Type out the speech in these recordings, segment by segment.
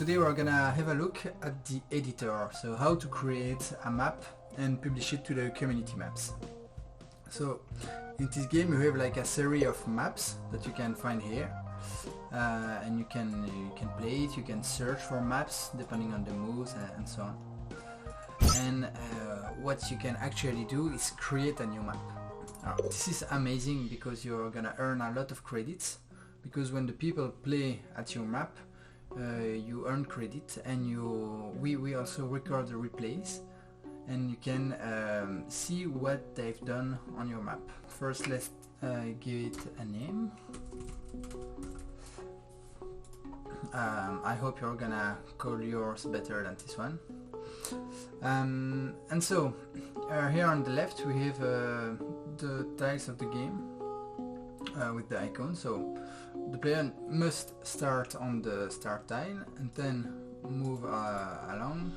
today we're gonna have a look at the editor, so how to create a map and publish it to the community maps. So in this game you have like a series of maps that you can find here, and you can play it, you can search for maps depending on the moves and so on. And what you can actually do is create a new map. This is amazing because you're gonna earn a lot of credits, because when the people play at your map, you earn credit, and we also record the replays, and you can see what they've done on your map. First, let's give it a name. I hope you're gonna call yours better than this one. And so here on the left we have the tiles of the game with the icon. So the player must start on the start tile and then move along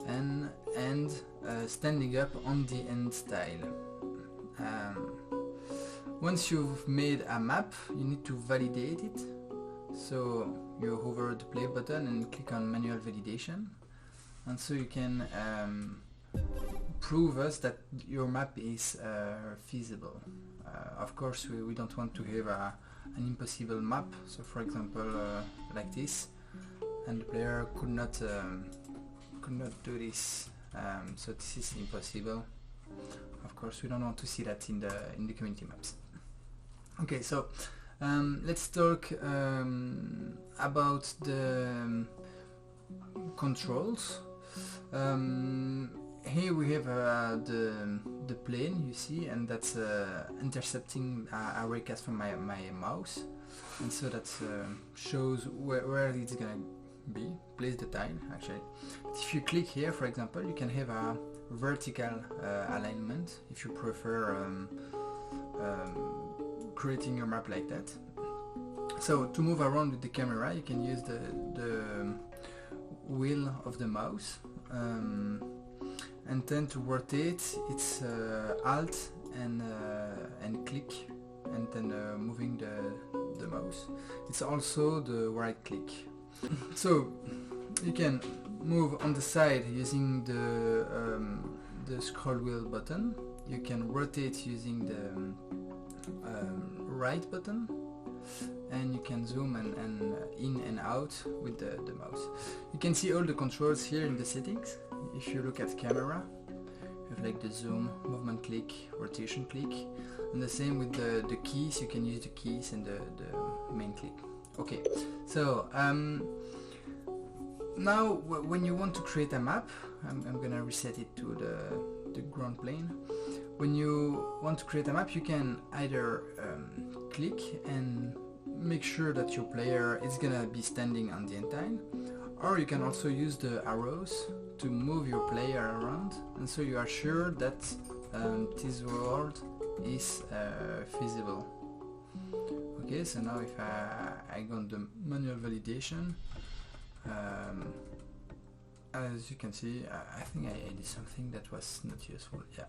and end standing up on the end tile. Once you've made a map, you need to validate it. So you hover the play button and click on manual validation, and so you can prove us that your map is feasible. Of course we don't want to have an impossible map, so for example like this, and the player could not do this, so this is impossible. Of course we don't want to see that in the community maps. Okay, so let's talk about the controls. Here we have the plane, you see, and that's intercepting a raycast from my mouse, and so that shows where it's gonna be. Place the tile actually. If you click here, for example, you can have a vertical alignment if you prefer creating your map like that. So to move around with the camera, you can use the wheel of the mouse, and then to rotate it's Alt and click, and then moving the mouse. It's also the right click. So you can move on the side using the scroll wheel button. You can rotate using the right button, and you can zoom and in and out with the mouse. You can see all the controls here in the settings. If you look at camera, you have like the zoom, movement click, rotation click, and the same with the keys. You can use the keys and the main click. Okay, so now when you want to create a map, I'm gonna reset it to the ground plane. When you want to create a map, you can either click and make sure that your player is gonna be standing on the end tile, or you can also use the arrows to move your player around, and so you are sure that this world is feasible. Okay, so now if I go on the manual validation, as you can see, I think I did something that was not useful, yeah.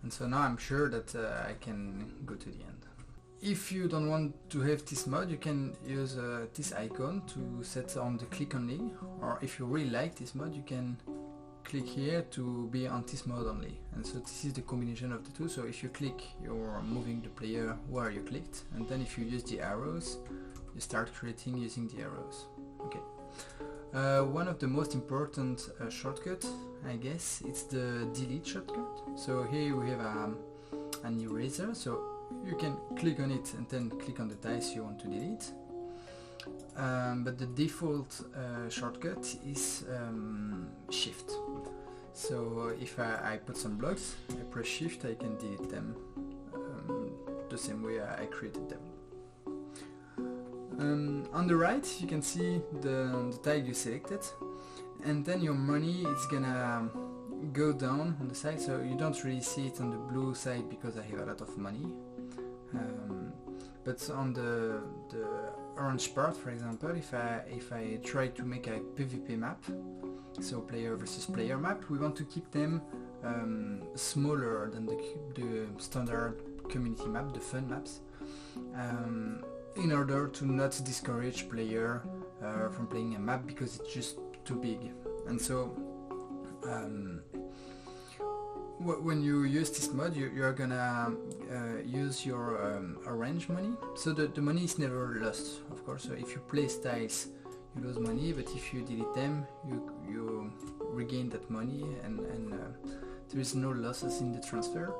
And so now I'm sure that I can go to the end. If you don't want to have this mode, you can use this icon to set on the click only, or if you really like this mode, you can click here to be on this mode only. And so this is the combination of the two. So if you click, you're moving the player where you clicked, and then if you use the arrows, you start creating using the arrows. Okay. One of the most important shortcut, I guess, it's the delete shortcut. So here we have an eraser, so you can click on it and then click on the tiles you want to delete. But the default shortcut is Shift. So if I put some blocks, I press Shift, I can delete them the same way I created them. On the right you can see the tile you selected, and then your money is gonna go down on the side, so you don't really see it on the blue side because I have a lot of money. But on the orange part, for example, if I try to make a PvP map, so player versus player map, we want to keep them smaller than the standard community map, the fun maps, in order to not discourage player from playing a map because it's just too big. And so when you use this mod, you're gonna use your orange money. So the money is never lost, of course. So if you place tiles, you lose money, but if you delete them, you regain that money, and there is no losses in the transfer.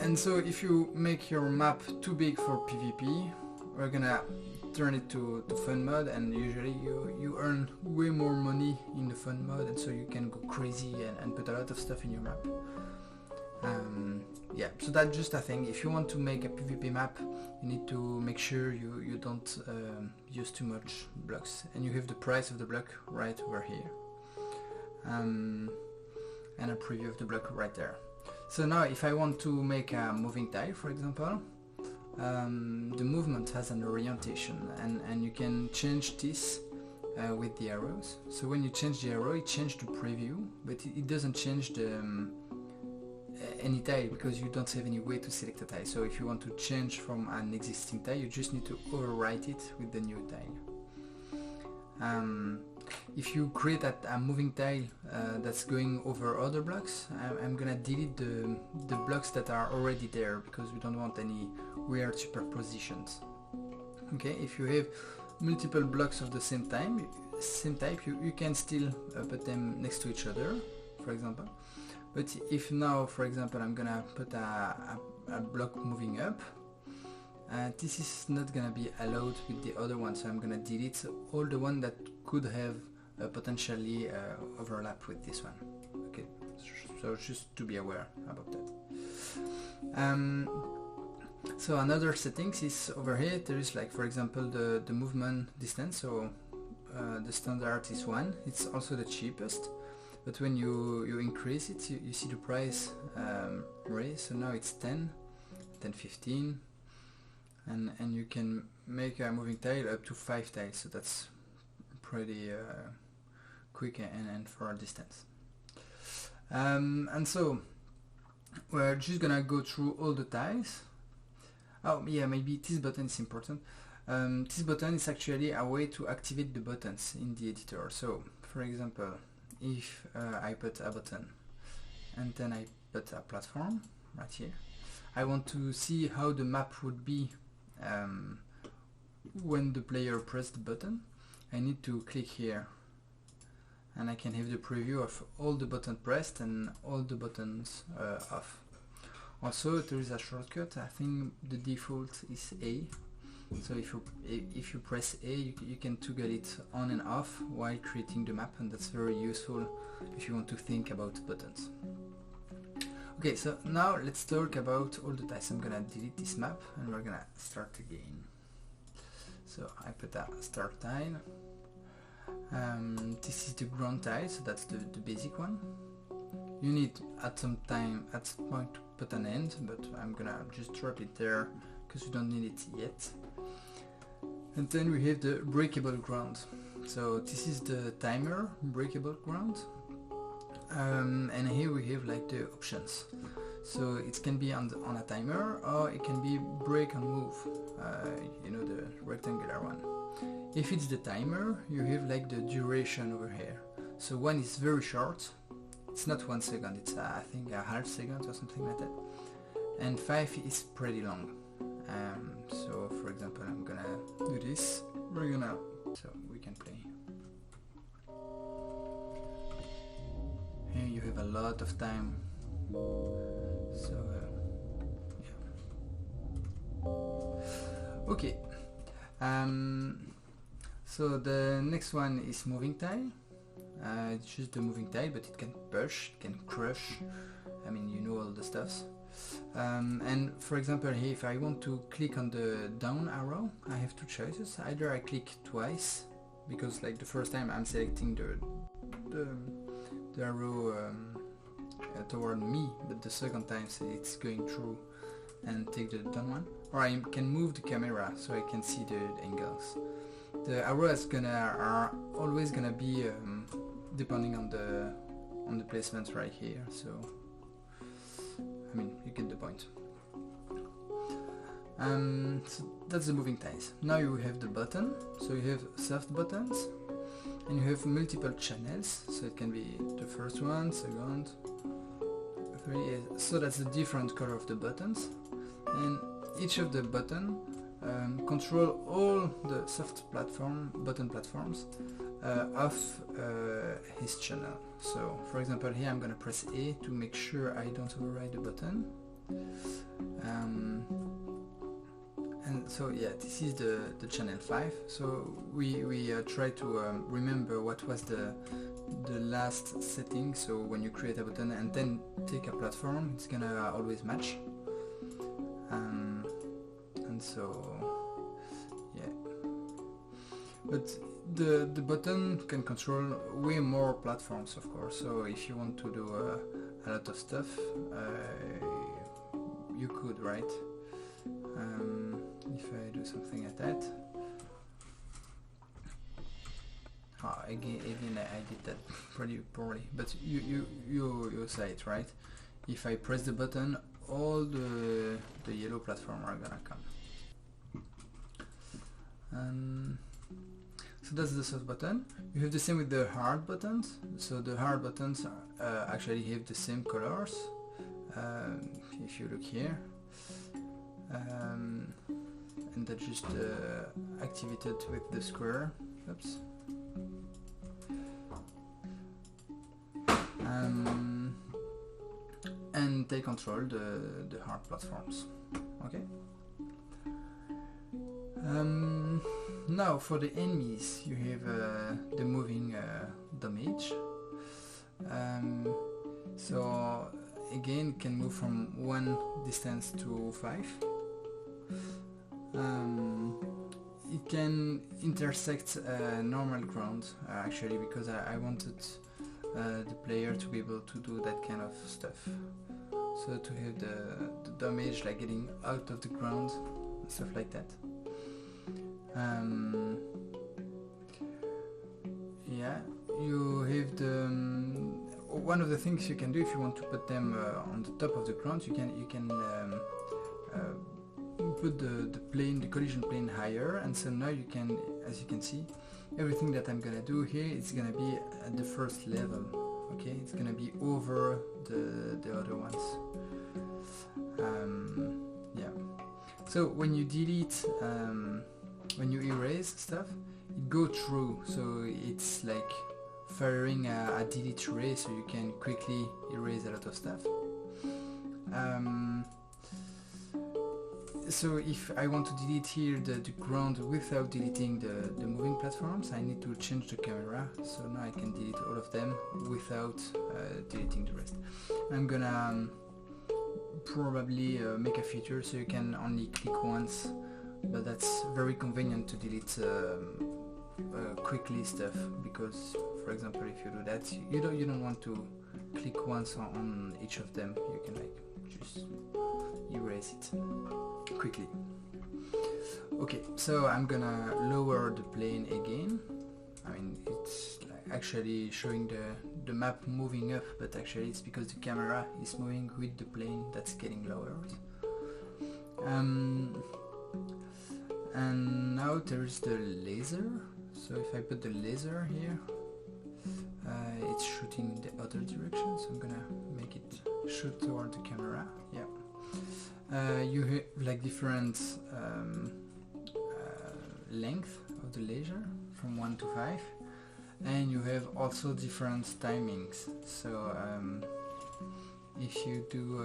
And so if you make your map too big for PvP, we're gonna turn it to fun mode, and usually you earn way more money in the fun mode, and so you can go crazy and put a lot of stuff in your map. Yeah, so that's just a thing. If you want to make a PvP map, you need to make sure you don't use too much blocks, and you have the price of the block right over here, and a preview of the block right there. So now if I want to make a moving tile, for example, the movement has an orientation, and you can change this with the arrows. So when you change the arrow, it changes the preview, but it doesn't change the any tile, because you don't have any way to select a tile. So if you want to change from an existing tile, you just need to overwrite it with the new tile. If you create a moving tile that's going over other blocks, I'm gonna delete the blocks that are already there, because we don't want any weird superpositions. Okay, if you have multiple blocks of the same type, you can still put them next to each other, for example. But if now, for example, I'm gonna put a block moving up, this is not gonna be allowed with the other one, so I'm gonna delete all the one that could have potentially overlap with this one. Okay, so just to be aware about that. So another settings is over here. There is, like, for example, the movement distance. So the standard is 1. It's also the cheapest. But when you increase it, you see the price raise. So now it's 10, then 15, and you can make a moving tile up to 5 tiles. So that's pretty quick and for a distance. And so we're just gonna go through all the tiles. Oh yeah, maybe this button is important. This button is actually a way to activate the buttons in the editor. So for example, if I put a button and then I put a platform right here, I want to see how the map would be when the player pressed the button. I need to click here, and I can have the preview of all the buttons pressed and all the buttons off. Also, there is a shortcut. I think the default is A. So if you press A, you can toggle it on and off while creating the map, and that's very useful if you want to think about buttons. Okay, so now let's talk about all the tiles. I'm gonna delete this map and we're gonna start again. So I put a start tile. This is the ground tile, so that's the basic one. You need at some point to put an end, but I'm gonna just drop it there because we don't need it yet. And then we have the breakable ground. So this is the timer breakable ground, and here we have like the options. So it can be on a timer, or it can be break and move, you know, the rectangular one. If it's the timer, you have like the duration over here. So one is very short, it's not 1 second, it's I think a half second or something like that, and 5 is pretty long. So for example, I'm gonna do this, so we can play. Here you have a lot of time. So yeah. Okay. So the next one is moving tile. It's just the moving tile, but it can push, it can crush. I mean, you know all the stuffs. And for example, here, if I want to click on the down arrow, I have two choices. Either I click twice, because like the first time I'm selecting the arrow toward me, but the second time it's going through and take the down one. Or I can move the camera so I can see the angles. The arrows are always gonna be depending on the placement right here. So I mean, you get the point. So that's the moving tiles. Now you have the button, so you have soft buttons, and you have multiple channels, so it can be the first one, second, three, so that's the different color of the buttons, and each of the button control all the soft button platforms of his channel. So for example here I'm gonna press A to make sure I don't override the button. And so yeah, this is the channel 5. So we try to remember what was the last setting. So when you create a button and then take a platform, it's gonna always match. And so yeah, but the button can control way more platforms, of course. So if you want to do a lot of stuff, you could, right? If I do something like that, again I did that pretty poorly, but you saw it, right? If I press the button, all the yellow platform are gonna come. So that's the soft button. You have the same with the hard buttons. So the hard buttons actually have the same colors. If you look here, and that just activated with the square. Oops. And they control the hard platforms. Okay. Now for the enemies, you have the moving damage. So again, can move from 1 distance to 5. It can intersect normal ground, actually, because I wanted the player to be able to do that kind of stuff. So to have the damage like getting out of the ground, stuff like that. Yeah, you have the one of the things you can do if you want to put them on the top of the ground. You can put the collision plane higher, and so now you can, as you can see, everything that I'm gonna do here is gonna be at the first level. Okay, it's gonna be over the other ones. Yeah. So when you delete, when you erase stuff, it goes through. So it's like firing a delete ray, so you can quickly erase a lot of stuff. So if I want to delete here the ground without deleting the moving platforms, I need to change the camera. So now I can delete all of them without deleting the rest. I'm gonna probably make a feature so you can only click once, but that's very convenient to delete quickly stuff, because for example if you do that, you don't want to click once on each of them. You can like just erase it quickly. Okay, so I'm gonna lower the plane again. I mean, it's actually showing the map moving up, but actually it's because the camera is moving with the plane that's getting lowered. And now there's the laser. So if I put the laser here, it's shooting in the other direction, so I'm gonna make it shoot toward the camera. Yeah. You have like different length of the laser from 1 to 5, and you have also different timings. So if you do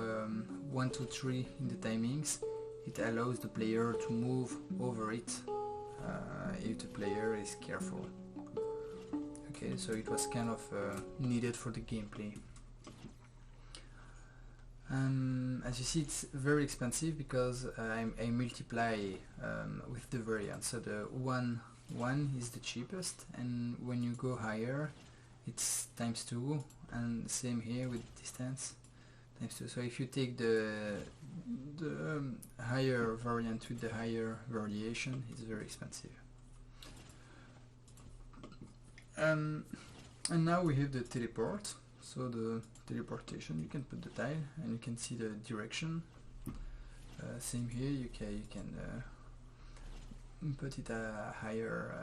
1, 2, 3 in the timings, it allows the player to move over it if the player is careful. Okay, so it was kind of needed for the gameplay. As you see, it's very expensive because I multiply with the variant. So the 1 is the cheapest, and when you go higher it's ×2, and same here with distance, ×2. So if you take the higher variant with the higher variation, it's very expensive. And now we have the teleport. So the teleportation, you can put the tile and you can see the direction same here, you can put it a higher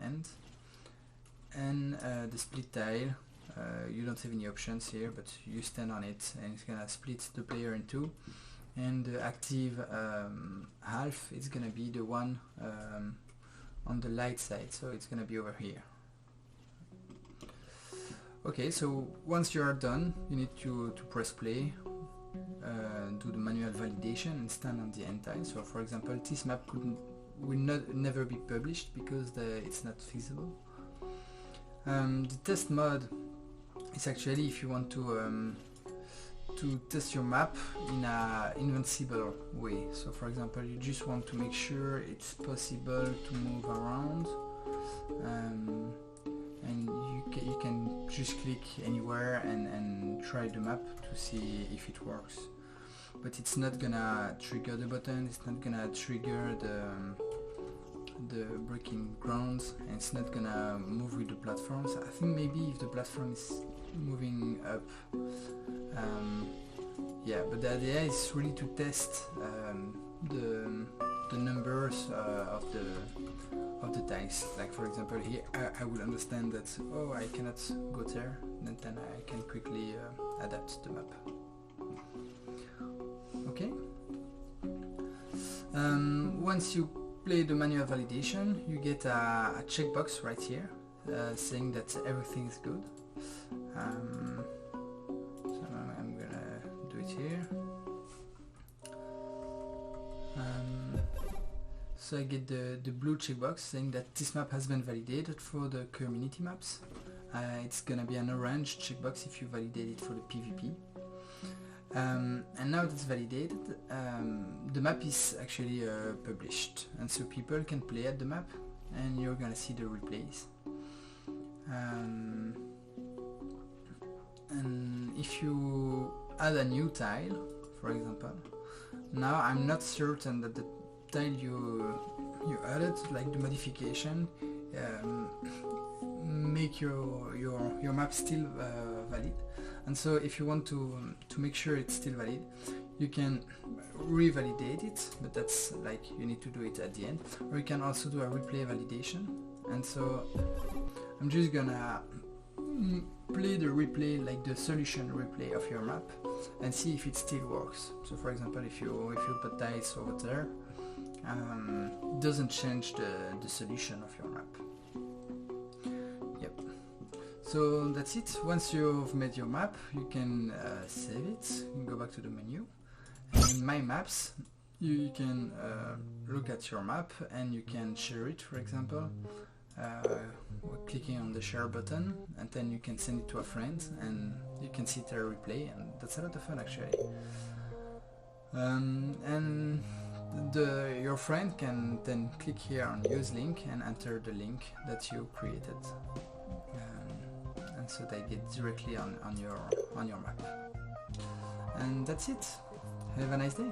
end. And the split tile, you don't have any options here, but you stand on it and it's gonna split the player in two. And the active half is gonna be the one on the light side, so it's gonna be over here. Okay, so once you are done, you need to press play, do the manual validation and stand on the end tile. So for example, this map will never be published because it's not feasible. The test mode is actually if you want to test your map in a invincible way. So for example, you just want to make sure it's possible to move around, and you can just click anywhere and try the map to see if it works. But it's not gonna trigger the button, it's not gonna trigger the breaking grounds, and it's not gonna move with the platforms. I think maybe if the platform is moving up, yeah, but the idea is really to test the numbers of the tiles. Like for example here, I will understand that, oh, I cannot go there, and then I can quickly adapt the map. Okay. Once you play the manual validation, you get a checkbox right here saying that everything is good. So I'm gonna do it here. So I get the blue checkbox saying that this map has been validated for the community maps. It's gonna be an orange checkbox if you validate it for the PvP. And now that it's validated, the map is actually published, and so people can play at the map and you're gonna see the replays. And if you add a new tile, for example, now I'm not certain that the tile you added, like the modification, make your map still valid. And so if you want to make sure it's still valid, you can revalidate it, but that's like you need to do it at the end, or you can also do a replay validation. And so I'm just gonna play the replay, like the solution replay of your map, and see if it still works. So for example, if you put tiles over there, it doesn't change the solution of your map. Yep. So that's it. Once you've made your map, you can save it, you can go back to the menu, and in My Maps you can look at your map and you can share it, for example, clicking on the share button, and then you can send it to a friend and you can see their replay, and that's a lot of fun actually. And your friend can then click here on use link and enter the link that you created, and so they get directly on your map. And that's it. Have a nice day.